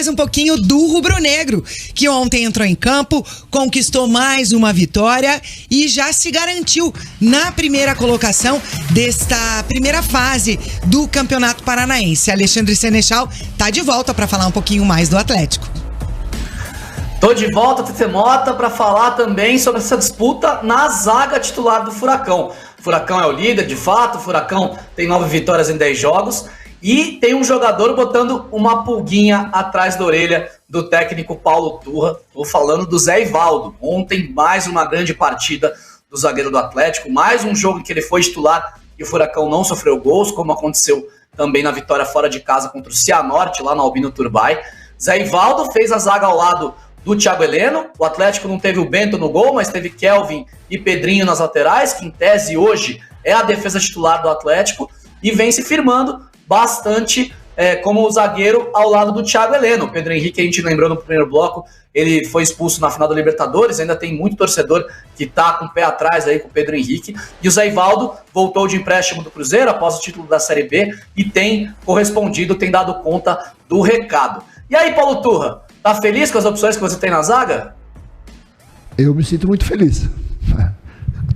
mais um pouquinho do rubro-negro, que ontem entrou em campo, conquistou mais uma vitória e já se garantiu na primeira colocação desta primeira fase do Campeonato Paranaense. Alexandre Senechal tá de volta para falar um pouquinho mais do Atlético. Tô de volta, Tete Mota, para falar também sobre essa disputa na zaga titular do Furacão. O Furacão é o líder, de fato, o Furacão tem 9 vitórias em 10 jogos e tem um jogador botando uma pulguinha atrás da orelha do técnico Paulo Turra. Tô falando do Zé Ivaldo. Ontem, mais uma grande partida do zagueiro do Atlético, mais um jogo em que ele foi titular e o Furacão não sofreu gols, como aconteceu também na vitória fora de casa contra o Cianorte, lá no Albino Turbay. Zé Ivaldo fez a zaga ao lado do Thiago Heleno. O Atlético não teve o Bento no gol, mas teve Kelvin e Pedrinho nas laterais, que em tese hoje é a defesa titular do Atlético, e vem se firmando bastante como o zagueiro ao lado do Thiago Heleno. O Pedro Henrique, a gente lembrou no primeiro bloco, ele foi expulso na final da Libertadores, ainda tem muito torcedor que tá com o pé atrás aí com o Pedro Henrique, e o Zé Ivaldo voltou de empréstimo do Cruzeiro após o título da Série B e tem correspondido, tem dado conta do recado. E aí, Paulo Turra, tá feliz com as opções que você tem na zaga? Eu me sinto muito feliz.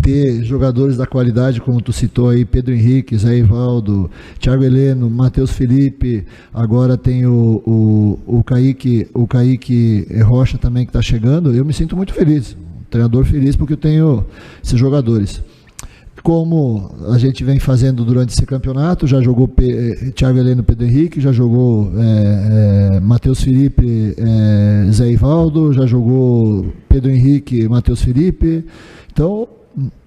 Ter jogadores da qualidade, como tu citou aí, Pedro Henrique, Zé Ivaldo, Thiago Heleno, Matheus Felipe, agora tem o Kaique Rocha também que está chegando. Eu me sinto muito feliz, treinador feliz porque eu tenho esses jogadores. Como a gente vem fazendo durante esse campeonato, já jogou Thiago Heleno, Pedro Henrique, já jogou Matheus Felipe, Zé Ivaldo, já jogou Pedro Henrique, Matheus Felipe. Então,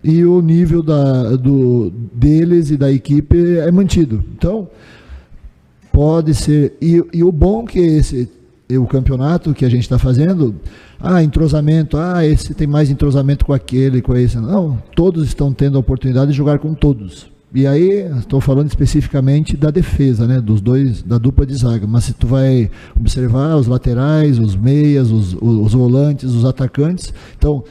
e o nível deles e da equipe é mantido. Então, pode ser. E o bom que o campeonato que a gente está fazendo, entrosamento, esse tem mais entrosamento com aquele, com esse. Não, todos estão tendo a oportunidade de jogar com todos. E aí, estou falando especificamente da defesa, né, dos dois, da dupla de zaga. Mas se tu vai observar os laterais, os meias, os volantes, os atacantes, então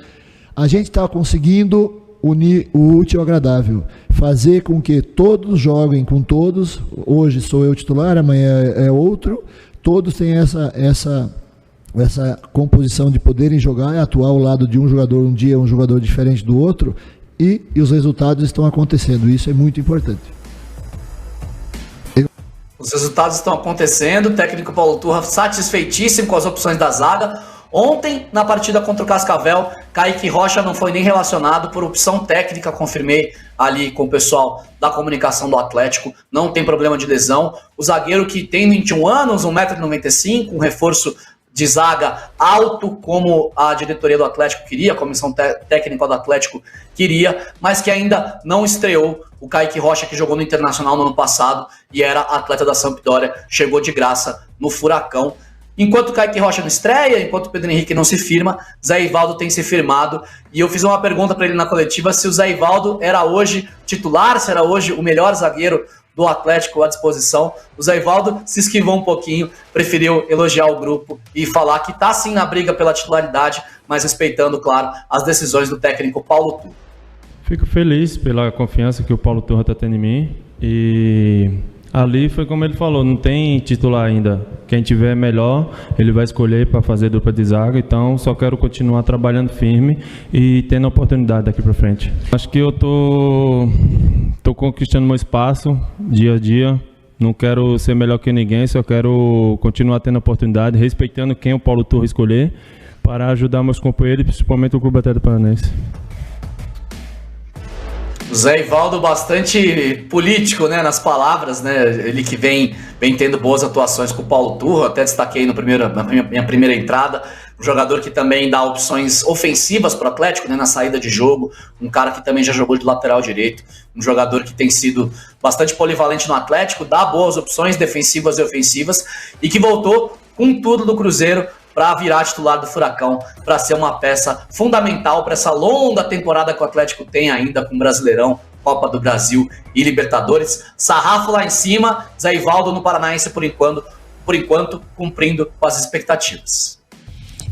a gente está conseguindo unir o útil ao agradável, fazer com que todos joguem com todos. Hoje sou eu titular, amanhã é outro. Todos têm essa composição de poderem jogar e atuar ao lado de um jogador, um dia um jogador diferente do outro, e os resultados estão acontecendo. Isso é muito importante. Os resultados estão acontecendo, o técnico Paulo Turra satisfeitíssimo com as opções da zaga. Ontem, na partida contra o Cascavel, Kaique Rocha não foi nem relacionado por opção técnica, confirmei ali com o pessoal da comunicação do Atlético, não tem problema de lesão. O zagueiro que tem 21 anos, 1,95 m, um reforço de zaga alto, como a diretoria do Atlético queria, a comissão técnica do Atlético queria, mas que ainda não estreou. O Kaique Rocha, que jogou no Internacional no ano passado e era atleta da Sampdoria, chegou de graça no Furacão. Enquanto o Kaique Rocha não estreia, enquanto o Pedro Henrique não se firma, Zé Ivaldo tem se firmado. E eu fiz uma pergunta para ele na coletiva se o Zé Ivaldo era hoje titular, se era hoje o melhor zagueiro do Atlético à disposição. O Zé Ivaldo se esquivou um pouquinho, preferiu elogiar o grupo e falar que está sim na briga pela titularidade, mas respeitando, claro, as decisões do técnico Paulo Turra. Fico feliz pela confiança que o Paulo Turra está tendo em mim e ali foi como ele falou, não tem titular ainda. Quem tiver melhor, ele vai escolher para fazer dupla de zaga. Então, só quero continuar trabalhando firme e tendo a oportunidade daqui para frente. Acho que eu tô conquistando meu espaço dia a dia. Não quero ser melhor que ninguém, só quero continuar tendo a oportunidade, respeitando quem o Paulo Turra escolher, para ajudar meus companheiros, principalmente o Clube Atlético Paranaense. O Zé Ivaldo bastante político, né, nas palavras, né, ele que vem tendo boas atuações com o Paulo Turra, até destaquei na minha primeira entrada, um jogador que também dá opções ofensivas para o Atlético, né, na saída de jogo, um cara que também já jogou de lateral direito, um jogador que tem sido bastante polivalente no Atlético, dá boas opções defensivas e ofensivas, e que voltou com tudo do Cruzeiro para virar titular do Furacão, para ser uma peça fundamental para essa longa temporada que o Atlético tem ainda com Brasileirão, Copa do Brasil e Libertadores. Sarrafo lá em cima, Zé Ivaldo no Paranaense por enquanto cumprindo com as expectativas.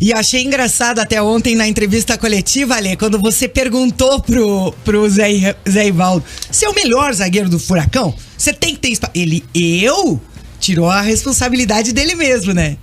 E achei engraçado até ontem na entrevista coletiva, Ale, quando você perguntou pro Zé Ivaldo, você é o melhor zagueiro do Furacão? Você tem que ter espaço. Ele, tirou a responsabilidade dele mesmo, né?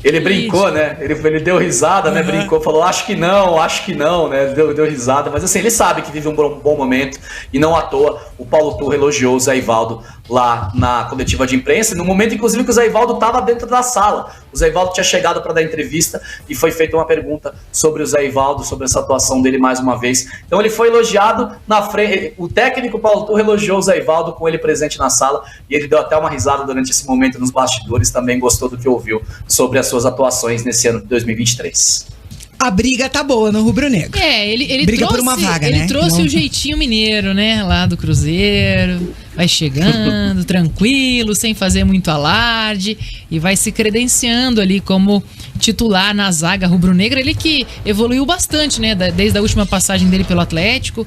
Ele brincou, né? Ele deu risada, né? Brincou, falou, acho que não, né? Deu risada. Mas assim, ele sabe que vive um bom momento. E não à toa, o Paulo Turra elogiou o Zé Ivaldo lá na coletiva de imprensa. No momento, inclusive, que o Zé Ivaldo estava dentro da sala. O Zé Ivaldo tinha chegado para dar entrevista e foi feita uma pergunta sobre o Zé Ivaldo, sobre essa atuação dele mais uma vez. Então ele foi elogiado na frente. O técnico Paulo Turra elogiou o Zé Ivaldo com ele presente na sala. E ele deu até uma risada durante esse momento nos bastidores. Também gostou do que ouviu sobre as suas atuações nesse ano de 2023. A briga tá boa no rubro-negro. Ele briga trouxe, por uma vaga, ele né? trouxe Não. o jeitinho mineiro, né? Lá do Cruzeiro. Vai chegando, tranquilo, sem fazer muito alarde. E vai se credenciando ali como titular na zaga rubro-negra. Ele que evoluiu bastante, né? Desde a última passagem dele pelo Atlético.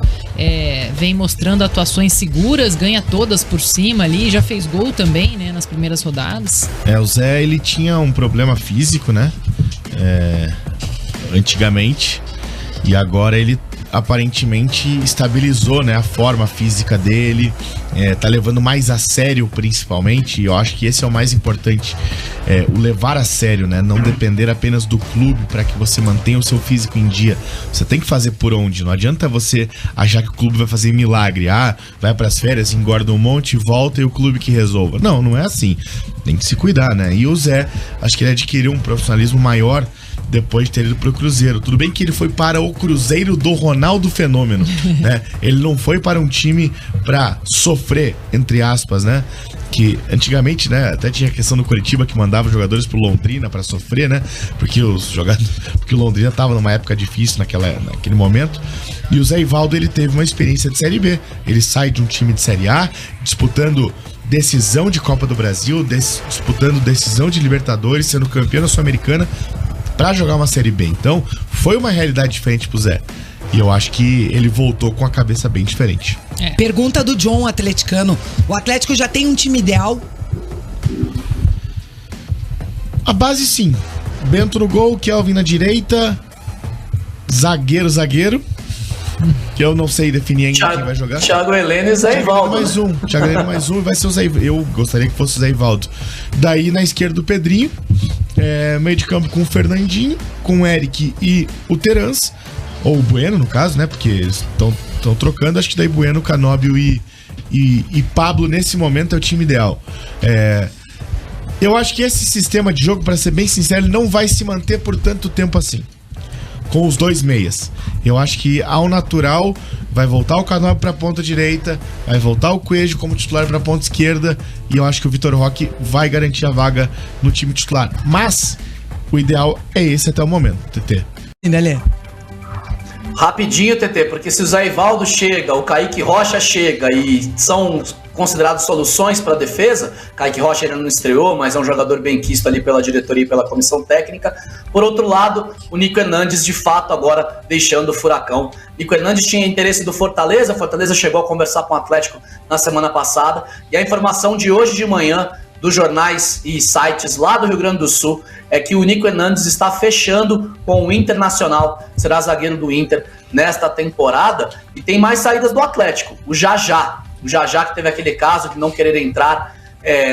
Vem mostrando atuações seguras, ganha todas por cima ali. Já fez gol também, né? Nas primeiras rodadas. O Zé, ele tinha um problema físico, né? Antigamente. E agora ele aparentemente estabilizou, né, a forma física dele, tá levando mais a sério principalmente, e eu acho que esse é o mais importante, o levar a sério, né, não depender apenas do clube para que você mantenha o seu físico em dia. Você tem que fazer por onde, não adianta você achar que o clube vai fazer milagre, vai pras férias, engorda um monte, volta e o clube que resolva. Não é assim, tem que se cuidar, né, e o Zé, acho que ele adquiriu um profissionalismo maior depois de ter ido pro Cruzeiro. Tudo bem que ele foi para o Cruzeiro do Ronaldo Fenômeno, né? Ele não foi para um time para sofrer, entre aspas, né? Que antigamente, né, até tinha a questão do Coritiba que mandava jogadores pro Londrina para sofrer, né? Porque o Londrina tava numa época difícil naquele momento. E o Zé Ivaldo, ele teve uma experiência de Série B. Ele sai de um time de Série A, disputando decisão de Copa do Brasil, disputando decisão de Libertadores, sendo campeão da Sul-Americana, pra jogar uma Série B. Então, foi uma realidade diferente pro Zé. E eu acho que ele voltou com a cabeça bem diferente. Pergunta do John, atleticano. O Atlético já tem um time ideal? A base, sim. Bento no gol, Kelvin na direita. Zagueiro. Que eu não sei definir ainda quem vai jogar. Thiago Heleno e Zé Ivaldo. Thiago Heleno mais um e vai ser o Zé Ivaldo. Eu gostaria que fosse o Zé Ivaldo. Daí na esquerda o Pedrinho. Meio de campo com o Fernandinho, com o Eric e o Terans. Ou o Bueno, no caso, né? Porque eles estão trocando. Acho que daí Bueno, Canóbio e Pablo, nesse momento, é o time ideal. Eu acho que esse sistema de jogo, para ser bem sincero, ele não vai se manter por tanto tempo assim. Com os dois meias. Eu acho que ao natural vai voltar o Canóbio pra ponta direita, vai voltar o Coelho como titular pra ponta esquerda, e eu acho que o Vitor Roque vai garantir a vaga no time titular. Mas o ideal é esse até o momento, TT. Rapidinho, TT, porque se o Zé Ivaldo chega, o Kaique Rocha chega e são considerados soluções para a defesa, Kaique Rocha ainda não estreou, mas é um jogador bem quisto ali pela diretoria e pela comissão técnica. Por outro lado, o Nico Hernandes, de fato, agora deixando o Furacão. Nico Hernandes tinha interesse do Fortaleza, Fortaleza chegou a conversar com o Atlético na semana passada, e a informação de hoje de manhã dos jornais e sites lá do Rio Grande do Sul é que o Nico Hernandes está fechando com o Internacional, será zagueiro do Inter nesta temporada, e tem mais saídas do Atlético. O Jajá que teve aquele caso de não querer entrar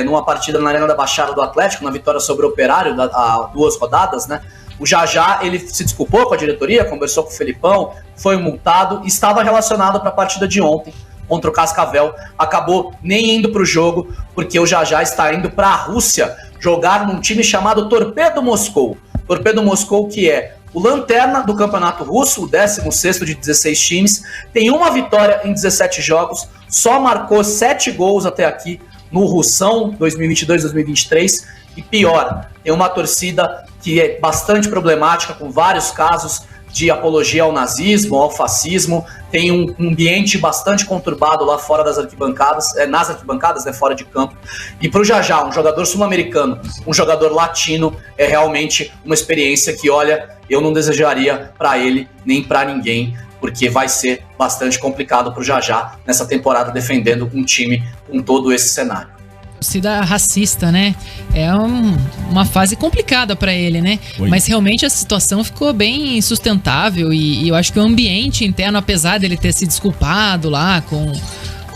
numa partida na Arena da Baixada do Atlético, na vitória sobre o Operário, há 2 rodadas, né? O Jajá, ele se desculpou com a diretoria, conversou com o Felipão, foi multado e estava relacionado para a partida de ontem contra o Cascavel, acabou nem indo para o jogo, porque o Jajá está indo para a Rússia jogar num time chamado Torpedo Moscou. Torpedo Moscou, que é o lanterna do campeonato russo, o 16º de 16 times, tem uma vitória em 17 jogos, só marcou 7 gols até aqui no Russão 2022-2023, e pior, tem uma torcida que é bastante problemática, com vários casos de apologia ao nazismo, ao fascismo, tem um ambiente bastante conturbado lá fora das arquibancadas, nas arquibancadas, né, fora de campo. E para o Jajá, um jogador sul-americano, um jogador latino, é realmente uma experiência que, olha, eu não desejaria para ele nem para ninguém, porque vai ser bastante complicado para o Jajá nessa temporada defendendo um time com todo esse cenário. Torcida racista, né? É uma fase complicada pra ele, né? Oi. Mas realmente a situação ficou bem insustentável e eu acho que o ambiente interno, apesar dele ter se desculpado lá com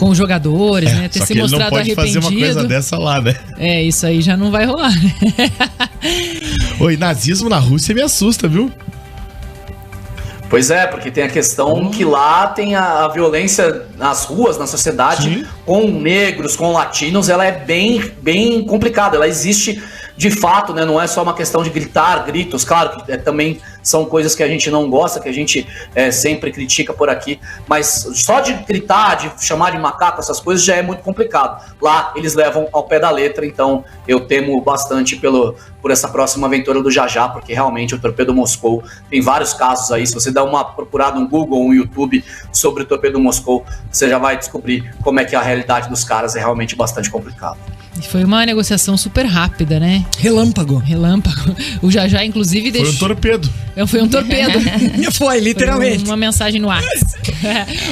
os jogadores, né? Ter só se que ele mostrado não pode arrependido. fazer uma coisa dessa lá, né? Isso aí já não vai rolar, né? Oi, nazismo na Rússia me assusta, viu? Pois é, porque tem a questão que lá tem a violência nas ruas, na sociedade, Sim. com negros, com latinos, ela é bem complicada, ela existe de fato, né? Não é só uma questão de gritos, claro que também são coisas que a gente não gosta, que a gente sempre critica por aqui, mas só de gritar, de chamar de macaco, essas coisas já é muito complicado. Lá eles levam ao pé da letra, então eu temo bastante por essa próxima aventura do Jajá, porque realmente o Torpedo Moscou tem vários casos aí. Se você dá uma procurada no Google ou no YouTube sobre o Torpedo Moscou, você já vai descobrir como é que a realidade dos caras é realmente bastante complicado. Foi uma negociação super rápida, né? Relâmpago. O Jajá, inclusive, deixou... Foi um torpedo. Foi um torpedo. Foi, literalmente. Foi uma mensagem no WhatsApp.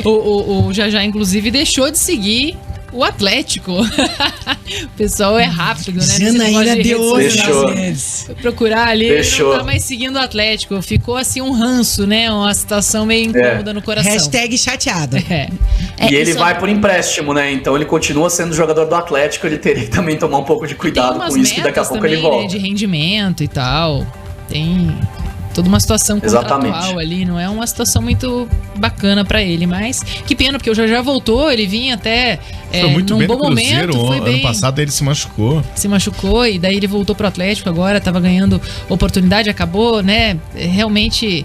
O Jajá, inclusive, deixou de seguir o Atlético. O pessoal é rápido, né? Janaína deu olho Deixou. nas redes. Foi procurar ali, Deixou. não tá mais seguindo o Atlético. Ficou assim um ranço, né? Uma situação meio incômoda no coração. Hashtag chateado. E ele vai por empréstimo, né? Então ele continua sendo jogador do Atlético, ele teria que também tomar um pouco de cuidado com isso, que daqui a pouco também, ele volta. né, de rendimento e tal. Tem toda uma situação contratual Exatamente. ali, não é uma situação muito bacana pra ele, mas que pena, porque o Jajá voltou, ele vinha até Foi muito num bem bom no Cruzeiro. momento, foi Ano bem, passado ele se machucou. se machucou e daí ele voltou pro Atlético agora, tava ganhando oportunidade, acabou, né, realmente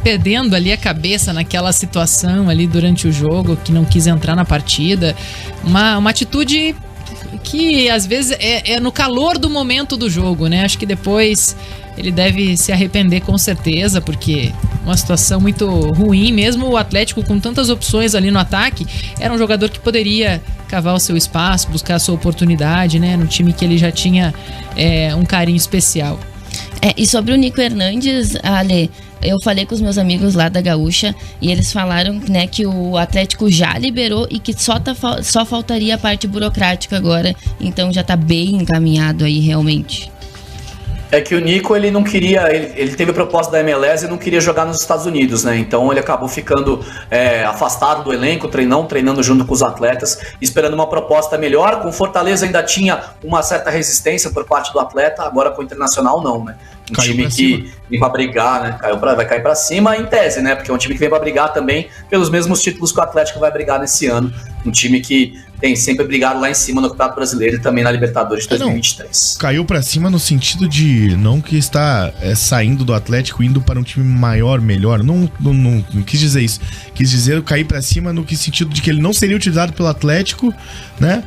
perdendo ali a cabeça naquela situação ali durante o jogo, que não quis entrar na partida, uma atitude que às vezes é no calor do momento do jogo, né? Acho que depois ele deve se arrepender com certeza, porque uma situação muito ruim, mesmo o Atlético com tantas opções ali no ataque, era um jogador que poderia cavar o seu espaço, buscar a sua oportunidade, né? No time que ele já tinha um carinho especial. E sobre o Nico Hernandes, Ale, eu falei com os meus amigos lá da Gaúcha e eles falaram, né, que o Atlético já liberou e que só faltaria a parte burocrática agora, então já tá bem encaminhado aí realmente. É que o Nico, ele não queria, ele teve a proposta da MLS e não queria jogar nos Estados Unidos, né? Então ele acabou ficando afastado do elenco, treinando junto com os atletas, esperando uma proposta melhor. Com o Fortaleza ainda tinha uma certa resistência por parte do atleta, agora com o Internacional não, né? Um Caiu time pra que cima. vem pra brigar, né? Vai cair pra cima em tese, né? Porque é um time que vem pra brigar também pelos mesmos títulos que o Atlético vai brigar nesse ano. Um time que tem sempre brigado lá em cima no Campeonato Brasileiro e também na Libertadores de 2023. Caiu pra cima no sentido de não que está saindo do Atlético indo para um time maior, melhor. Não quis dizer isso. Quis dizer cair pra cima no que sentido de que ele não seria utilizado pelo Atlético, né?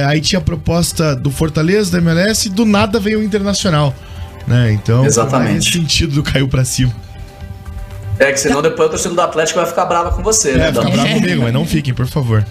Aí tinha a proposta do Fortaleza, da MLS, e do nada veio o Internacional, né? Então, Exatamente. nesse sentido do caiu pra cima. Que senão depois o torcedor do Atlético vai ficar brava com você, né? Fica bravo comigo, mas não fiquem, por favor.